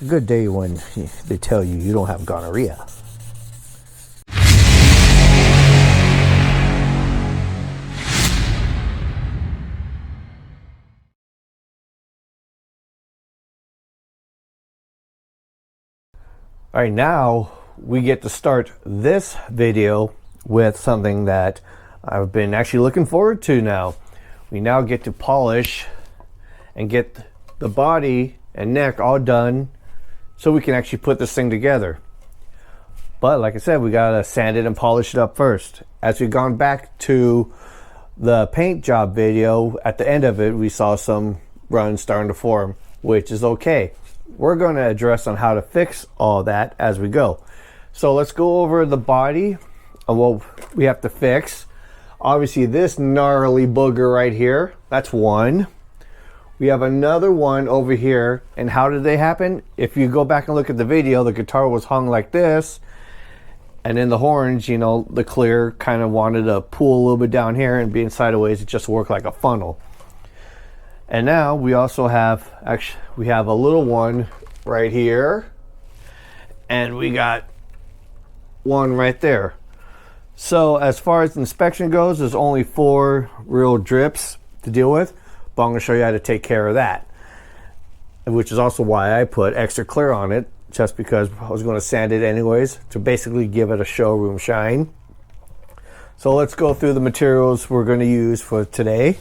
It's a good day when they tell you you don't have gonorrhea. All right, now we get to start this video with something that I've been actually looking forward to now. We now get to polish and get the body and neck all done so we can actually put this thing together. But like I said, we gotta sand it and polish it up first. As we've gone back to the paint job video, at the end of it, we saw some runs starting to form, which is okay. We're going to address on how to fix all that as we go. So let's go over the body of what we have to fix. Obviously this gnarly booger right here, that's one. We have another one over here. And how did they happen? If you go back and look at the video, the guitar was hung like this. And then the horns, you know, the clear kind of wanted to pull a little bit down here, and being sideways, it just worked like a funnel. And now we also have, actually, we have a little one right here, and we got one right there. So as far as inspection goes, there's only 4 real drips to deal with, but I'm going to show you how to take care of that, which is also why I put extra clear on it, just because I was going to sand it anyways to basically give it a showroom shine. So let's go through the materials we're going to use for today.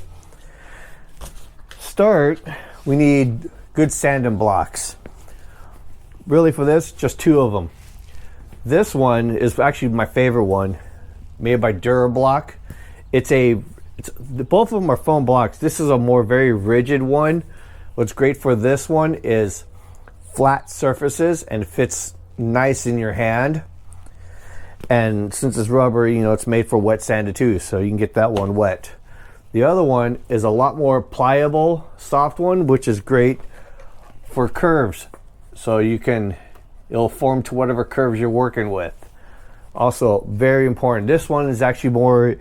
Start, we need good sanding blocks. Really for this, just 2 of them. This one is actually my favorite one, made by Durablock. Both of them are foam blocks. This is a more very rigid one. What's great for this one is flat surfaces and fits nice in your hand. And since it's rubber, you know, it's made for wet sanded too, so you can get that one wet. The other one is a lot more pliable, soft one, which is great for curves. So it'll form to whatever curves you're working with. Also, very important. This one is actually more,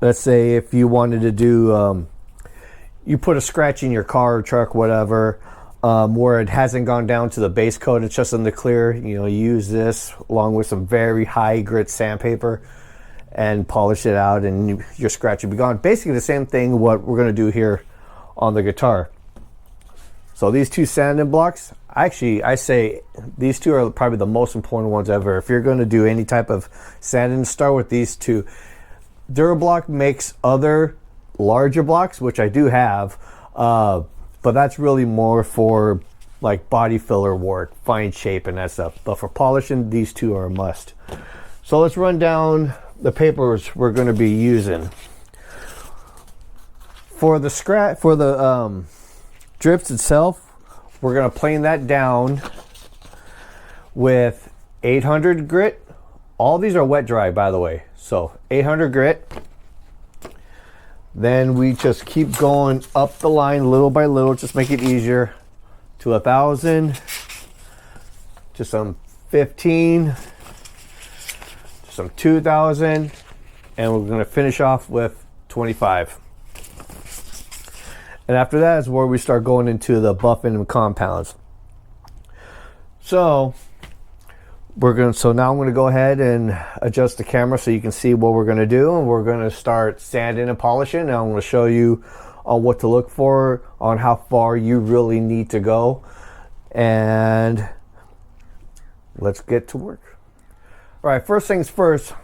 let's say if you wanted to do, you put a scratch in your car or truck, whatever, where it hasn't gone down to the base coat, it's just in the clear, you know, you use this along with some very high grit sandpaper and polish it out, and your scratch will be gone. Basically the same thing what we're going to do here on the guitar. So these 2 sanding blocks, actually I say these 2 are probably the most important ones ever. If you're going to do any type of sanding, start with these 2. Durablock makes other larger blocks, which I do have, but that's really more for like body filler work, fine shape and that stuff. But for polishing, these 2 are a must. So let's run down the papers we're going to be using. For the drips itself, we're going to plane that down with 800 grit. All these are wet dry, by the way. So 800 grit. Then we just keep going up the line little by little, just make it easier, to 1,000, to some 15, to some 2,000, and we're going to finish off with 25. And after that is where we start going into the buffing and compounds. So now I'm going to go ahead and adjust the camera so you can see what we're going to do, and we're going to start sanding and polishing. And I'm going to show you on what to look for, on how far you really need to go, and let's get to work. All right, first things first,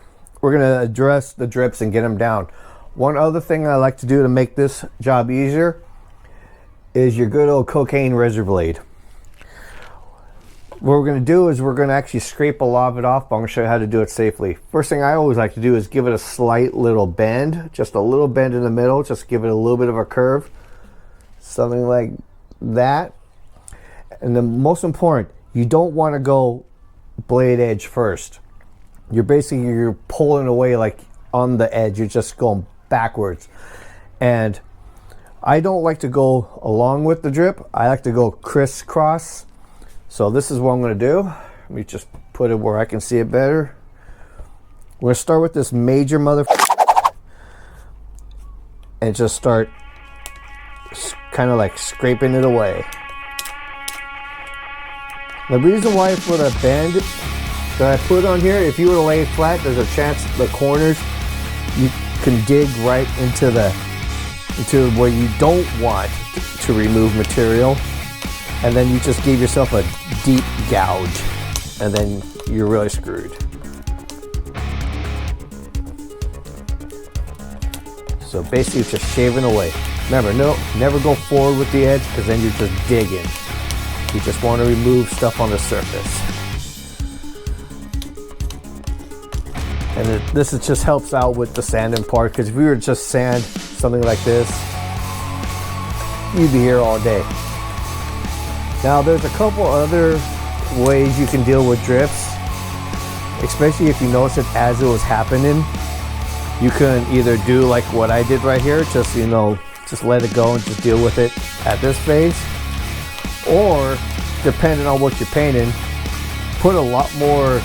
we're going to address the drips and get them down. One other thing I like to do to make this job easier is your good old cocaine razor blade. What we're going to do is we're going to actually scrape a lot of it off, but I'm going to show you how to do it safely. First thing I always like to do is give it a slight little bend, just a little bend in the middle, just give it a little bit of a curve, something like that. And the most important, you don't want to go blade edge first. You're pulling away like on the edge, you're just going backwards. And I don't like to go along with the drip, I like to go crisscross. So this is what I'm going to do. Let me just put it where I can see it better. We're going to start with this major and just start kind of like scraping it away. The reason why for the bend that I put on here, if you were to lay it flat, there's a chance the corners you can dig right into where you don't want to remove material, and then you just give yourself a deep gouge, and then you're really screwed. So basically it's just shaving away. Remember, never go forward with the edge, because then you're just digging. You just want to remove stuff on the surface. And this just helps out with the sanding part, because if we were to just sand something like this, you'd be here all day. Now there's a couple other ways you can deal with drifts, especially if you notice it as it was happening. You can either do like what I did right here, just just let it go and just deal with it at this phase, or depending on what you're painting, put a lot more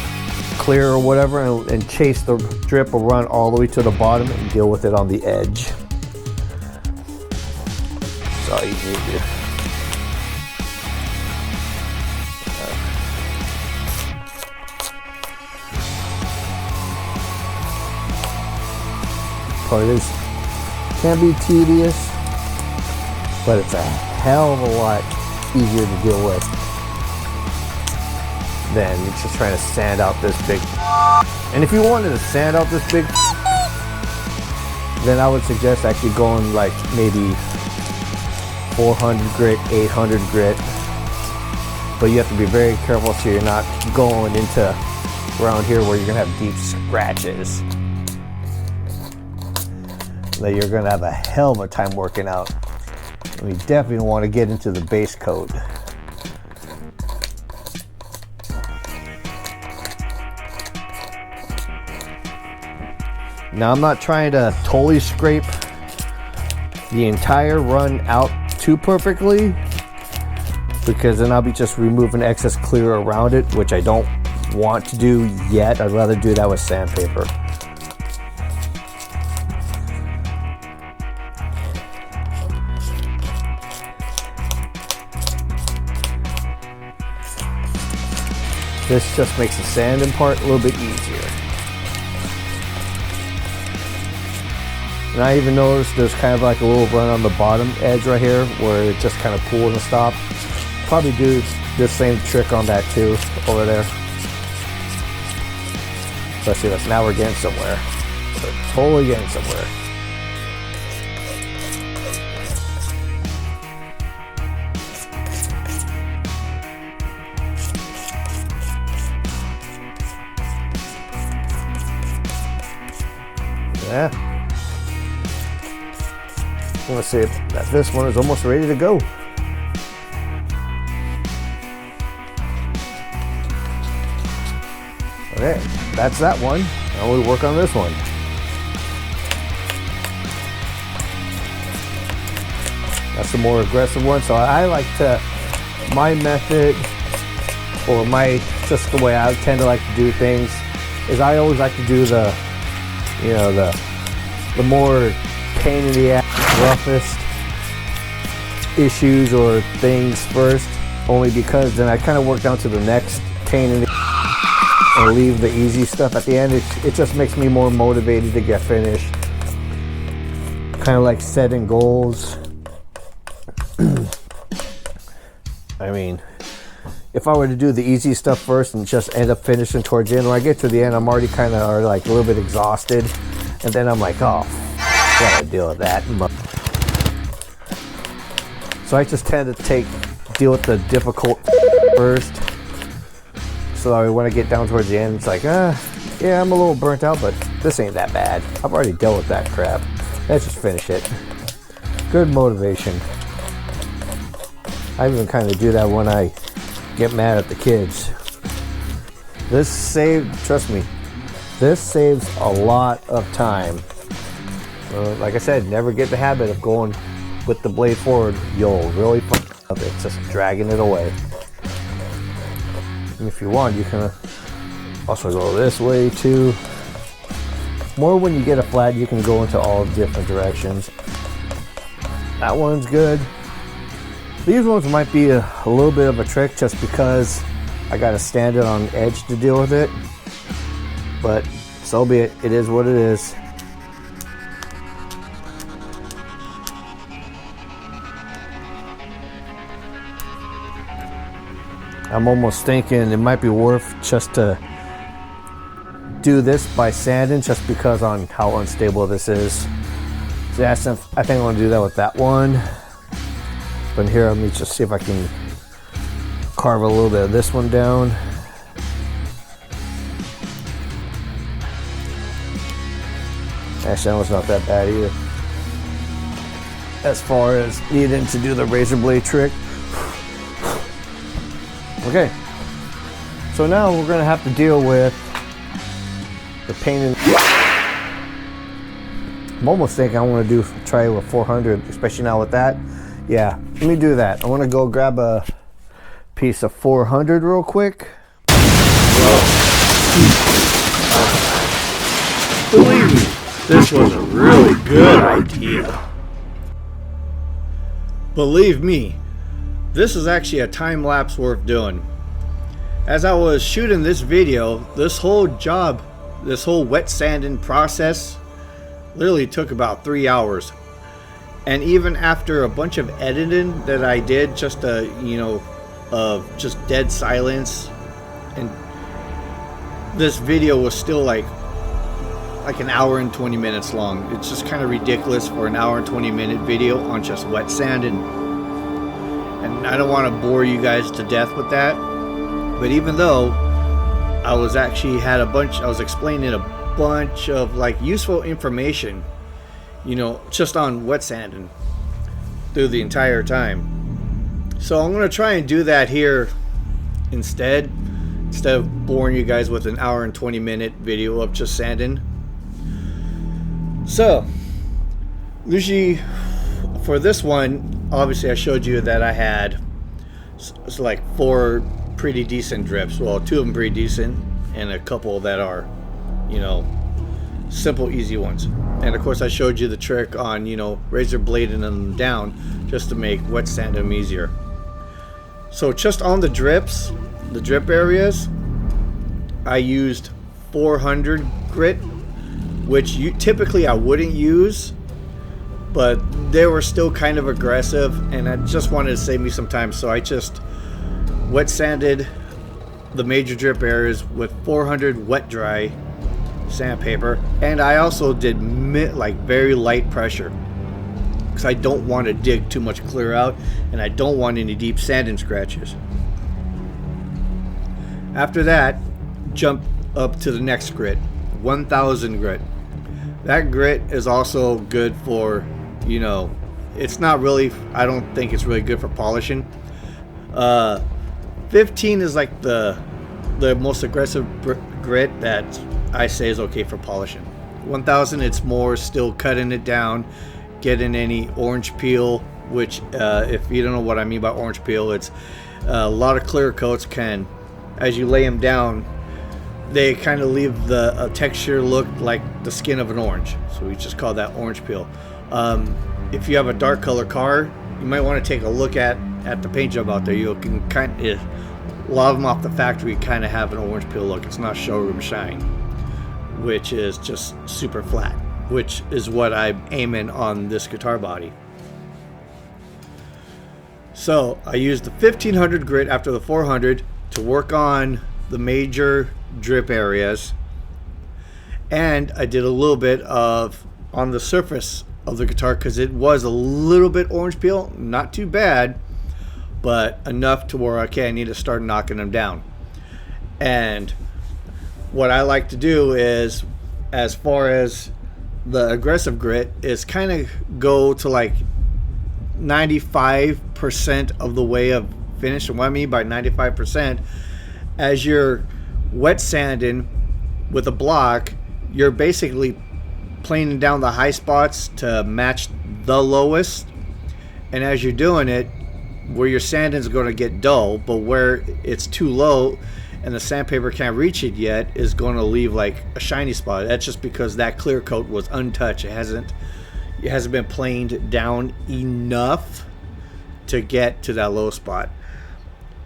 clear or whatever and chase the drip or run all the way to the bottom and deal with it on the edge. That's all you need to do. Part is can be tedious, but it's a hell of a lot easier to deal with than just trying to sand out this big. And if you wanted to sand out this big, then I would suggest actually going like maybe 400 grit, 800 grit. But you have to be very careful so you're not going into around here where you're gonna have deep scratches that you're gonna have a hell of a time working out. And you definitely don't want to get into the base coat. Now I'm not trying to totally scrape the entire run out too perfectly, because then I'll be just removing excess clear around it, which I don't want to do yet. I'd rather do that with sandpaper. This just makes the sanding part a little bit easier. And I even noticed there's kind of like a little run on the bottom edge right here where it just kind of pulled and stopped. Probably do the same trick on that too over there. Let's see, now we're getting somewhere. We're totally getting somewhere. Yeah. I'm gonna say that this one is almost ready to go. Okay, that's that one. Now we work on this one. That's the more aggressive one. So I like to, my method, or just the way I tend to like to do things, is I always like to do the more pain in the ass, roughest issues or things first, only because then I kind of work down to the next pain in the ass and leave the easy stuff at the end. It just makes me more motivated to get finished. Kind of like setting goals. I mean, if I were to do the easy stuff first and just end up finishing towards the end, when I get to the end, I'm already kind of like a little bit exhausted. And then I'm like, oh, gotta deal with that. So I just tend to deal with the difficult first. So when I get down towards the end, it's like, yeah, I'm a little burnt out, but this ain't that bad. I've already dealt with that crap. Let's just finish it. Good motivation. I even kind of do that when I get mad at the kids. Trust me, this saves a lot of time. Like I said, never get the habit of going with the blade forward. You'll really fuck up. It's just dragging it away. And if you want, you can also go this way too. More when you get a flat, you can go into all different directions. That one's good. These ones might be a little bit of a trick, just because I gotta stand it on edge to deal with it, but so be it. It is what it is. I'm almost thinking it might be worth just to do this by sanding, just because on how unstable this is. So I think I'm going to do that with that one. But here, let me just see if I can carve a little bit of this one down. Actually, that one's not that bad either. As far as needing to do the razor blade trick. Okay, so now we're going to have to deal with the paint. I'm almost thinking I want to try with 400, especially now with that. Yeah, let me do that. I want to go grab a piece of 400 real quick. Believe me, this was a really good idea. Believe me, this is actually a time lapse worth doing. As I was shooting this video, this whole job, this whole wet sanding process literally took about 3 hours. And even after a bunch of editing that I did, just just dead silence, and this video was still like an hour and 20 minutes long. It's just kind of ridiculous for an hour and 20-minute video on just wet sanding. And I don't want to bore you guys to death with that. But even though I was explaining a bunch of like useful information, just on wet sanding through the entire time. So I'm going to try and do that here instead of boring you guys with an hour and 20-minute video of just sanding. So usually for this one, obviously I showed you that I had it's like 4 pretty decent drips. Well, 2 of them pretty decent and a couple that are, simple, easy ones. And of course I showed you the trick on, razor blading them down just to make wet sand them easier. So just on the drip areas, I used 400 grit, which typically I wouldn't use, but they were still kind of aggressive and I just wanted to save me some time, so I just wet sanded the major drip areas with 400 wet dry sandpaper. And I also did very light pressure because I don't want to dig too much clear out and I don't want any deep sanding scratches. After that, jump up to the next grit, 1000 grit. That grit is also good for, it's not really, I don't think it's really good for polishing. 15 is like the most aggressive grit that I say is okay for polishing. 1000, it's more still cutting it down, getting any orange peel, which if you don't know what I mean by orange peel, it's a lot of clear coats can, as you lay them down, they kind of leave the texture look like the skin of an orange, so we just call that orange peel. If you have a dark color car, you might want to take a look at the paint job out there. You can a lot of them off the factory kind of have an orange peel look. It's not showroom shine, which is just super flat, which is what I'm aiming on this guitar body. So I used the 1500 grit after the 400 to work on the major drip areas, and I did a little bit of on the surface of the guitar because it was a little bit orange peel, not too bad, but enough to where okay, I need to start knocking them down. And what I like to do is, as far as the aggressive grit, is kind of go to like 95% of the way of finish. And what I mean by 95%, as you're wet sanding with a block, you're basically planing down the high spots to match the lowest, and as you're doing it, where your sanding is going to get dull, but where it's too low and the sandpaper can't reach it yet is going to leave like a shiny spot. That's just because that clear coat was untouched. It hasn't been planed down enough to get to that low spot.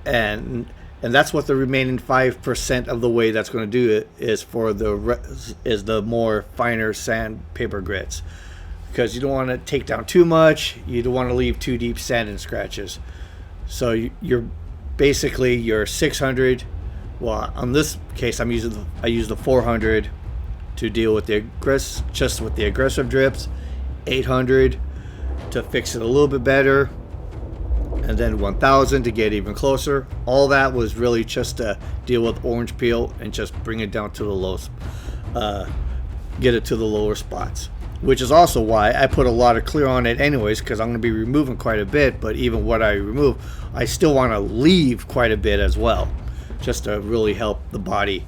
And and that's what the remaining 5% of the way that's going to do it is for the more finer sandpaper grits, because you don't want to take down too much, you don't want to leave too deep sand and scratches. So you're basically your 600. Well, on this case, I use the 400 to deal with the aggressive drips, 800 to fix it a little bit better, and then 1000 to get even closer. All that was really just to deal with orange peel and just bring it down to the lows, get it to the lower spots, which is also why I put a lot of clear on it anyways, because I'm going to be removing quite a bit. But even what I remove, I still want to leave quite a bit as well, just to really help the body.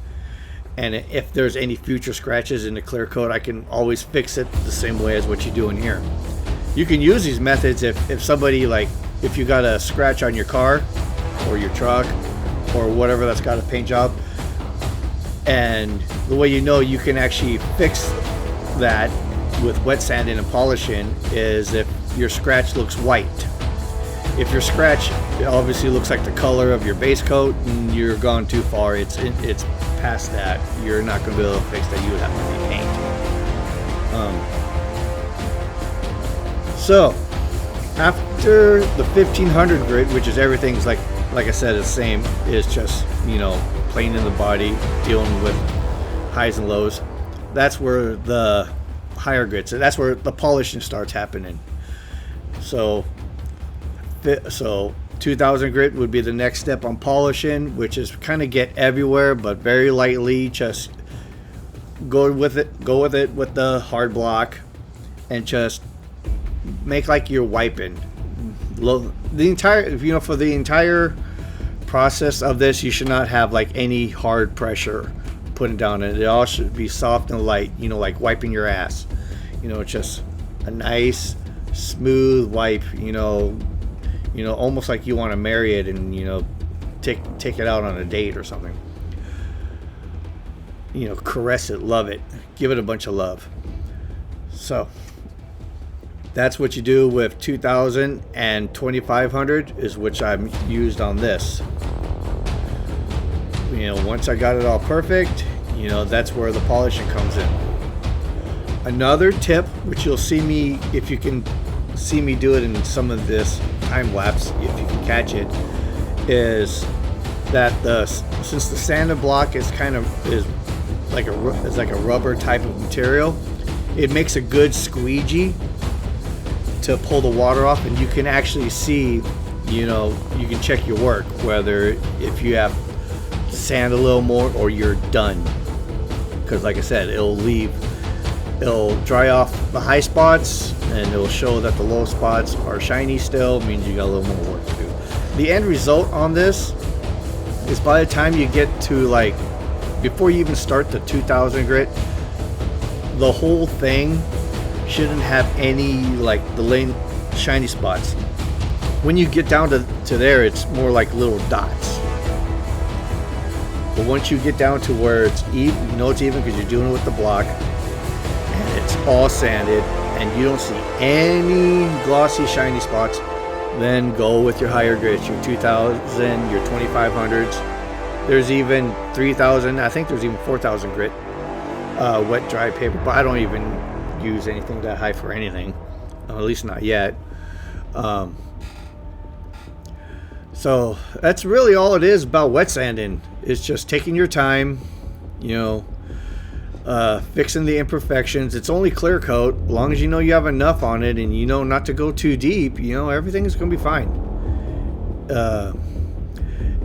And if there's any future scratches in the clear coat, I can always fix it the same way as what you do in here. You can use these methods if somebody, like, if you got a scratch on your car or your truck or whatever that's got a paint job, and the way you can actually fix that with wet sanding and polishing is if your scratch looks white. If your scratch obviously looks like the color of your base coat, and you're gone too far, it's past that, you're not going to be able to fix that. You would have to repaint. So after the 1500 grit, which is everything's like I said, the same, is just planing the body, dealing with highs and lows. That's where the higher grits, that's where the polishing starts happening. So 2000 grit would be the next step on polishing, which is kind of get everywhere but very lightly. Just go with it with the hard block and just make like you're wiping the entire, for the entire process of this. You should not have like any hard pressure putting down it. It all should be soft and light, like wiping your ass. Just a nice smooth wipe, almost like you want to marry it and take it out on a date or something. Caress it, love it, give it a bunch of love. So that's what you do with 2000 and 2500 is which I'm used on this. Once I got it all perfect, that's where the polishing comes in. Another tip, which you'll see me, if you can see me do it in some of this time lapse, if you can catch it, is that since the sanded block is like a rubber type of material, it makes a good squeegee to pull the water off, and you can actually see, you can check your work, whether if you have to sand a little more or you're done. Because like I said, it'll dry off the high spots and it'll show that the low spots are shiny still. It means you got a little more work to do. The end result on this is by the time you get to before you even start the 2000 grit, the whole thing shouldn't have any the lane shiny spots. When you get down to there, it's more like little dots. But once you get down to where it's even, it's even because you're doing it with the block and it's all sanded and you don't see any glossy shiny spots, then go with your higher grits, your 2000, your 2500s. There's even 3000, I think there's even 4000 grit wet dry paper, but I don't even use anything that high for anything, at least not yet. So that's really all it is about wet sanding. It's just taking your time, fixing the imperfections. It's only clear coat. As long as you have enough on it and not to go too deep, everything is going to be fine.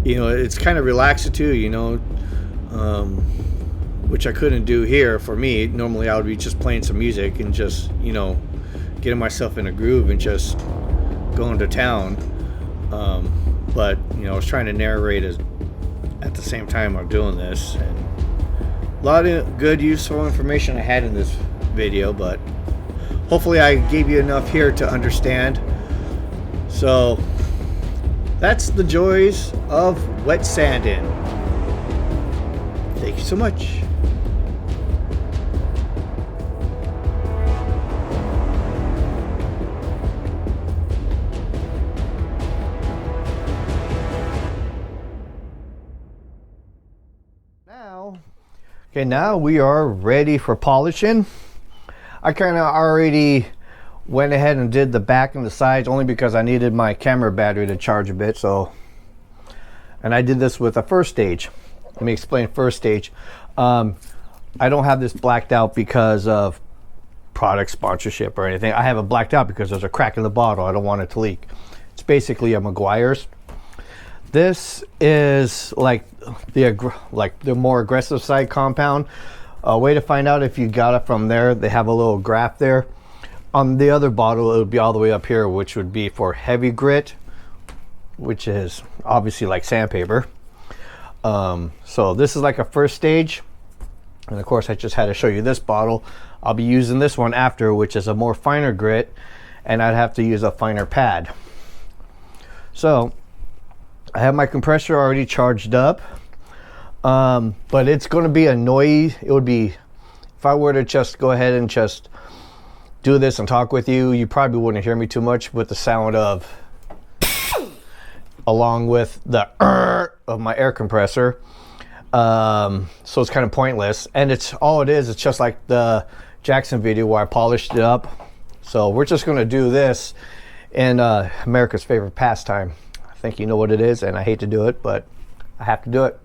It's kind of relaxing too, which I couldn't do here for me. Normally I would be just playing some music and just, getting myself in a groove and just going to town. But, I was trying to narrate at the same time I'm doing this. And a lot of good, useful information I had in this video, but hopefully I gave you enough here to understand. So that's the joys of wet sanding. Thank you so much. Okay, now we are ready for polishing. I kind of already went ahead and did the back and the sides only because I needed my camera battery to charge a bit. So, and I did this with a first stage. Let me explain first stage. I don't have this blacked out because of product sponsorship or anything. I have it blacked out because there's a crack in the bottle. I don't want it to leak. It's basically a Meguiar's. This is like the more aggressive side compound. A way to find out if you got it from there, they have a little graph there. On the other bottle, it would be all the way up here, which would be for heavy grit, which is obviously like sandpaper. So this is like a first stage. And of course, I just had to show you this bottle. I'll be using this one after, which is a more finer grit, and I'd have to use a finer pad. So I have my compressor already charged up, but it's going to be a noise. It would be, if I were to just go ahead and just do this and talk with you, you probably wouldn't hear me too much with the sound of, along with the of my air compressor. So it's kind of pointless, and it's all it is. It's just like the Jackson video where I polished it up. So we're just going to do this in America's favorite pastime. I think you know what it is, and I hate to do it, but I have to do it.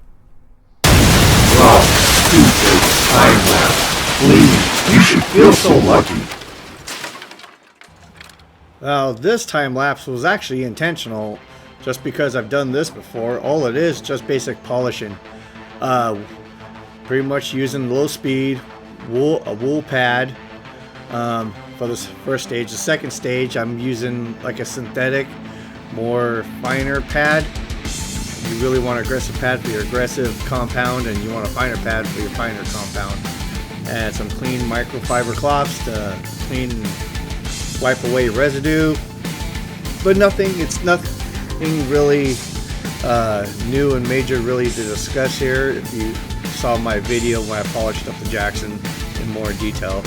Wow, stupid time lapse. Please, you should feel so lucky. Now, this time lapse was actually intentional, just because I've done this before. All it is just basic polishing. Pretty much using low speed, a wool pad for this first stage. The second stage, I'm using like a synthetic, more finer pad. You really want an aggressive pad for your aggressive compound, and you want a finer pad for your finer compound. And some clean microfiber cloths to clean and wipe away residue. But it's nothing really new and major really to discuss here. If you saw my video when I polished up the Jackson in more detail,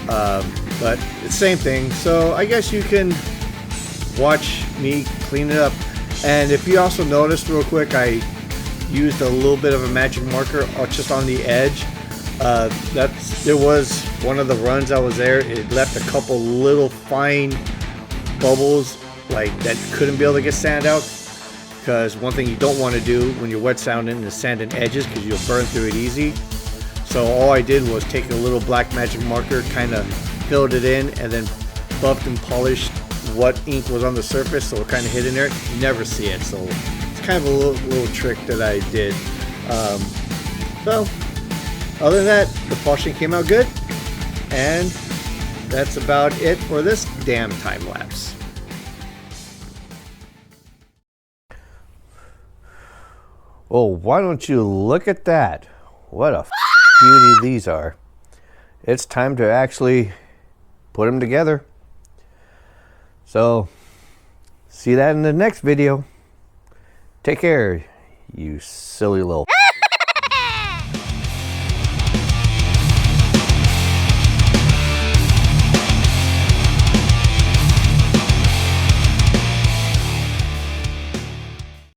but it's the same thing. So I guess you can watch me clean it up. And if you also noticed real quick, I used a little bit of a magic marker just on the edge. There was one of the runs I was there. It left a couple little fine bubbles like that couldn't be able to get sand out. Because one thing you don't want to do when you're wet sanding is sanding edges, because you'll burn through it easy. So all I did was take a little black magic marker, kind of filled it in, and then buffed and polished what ink was on the surface, so it kind of hid in there. You never see it, so it's kind of a little trick that I did. So other than that, the polishing came out good, and that's about it for this damn time lapse. Oh, why don't you look at that? What a beauty these are. It's time to actually put them together. So, see that in the next video. Take care, you silly little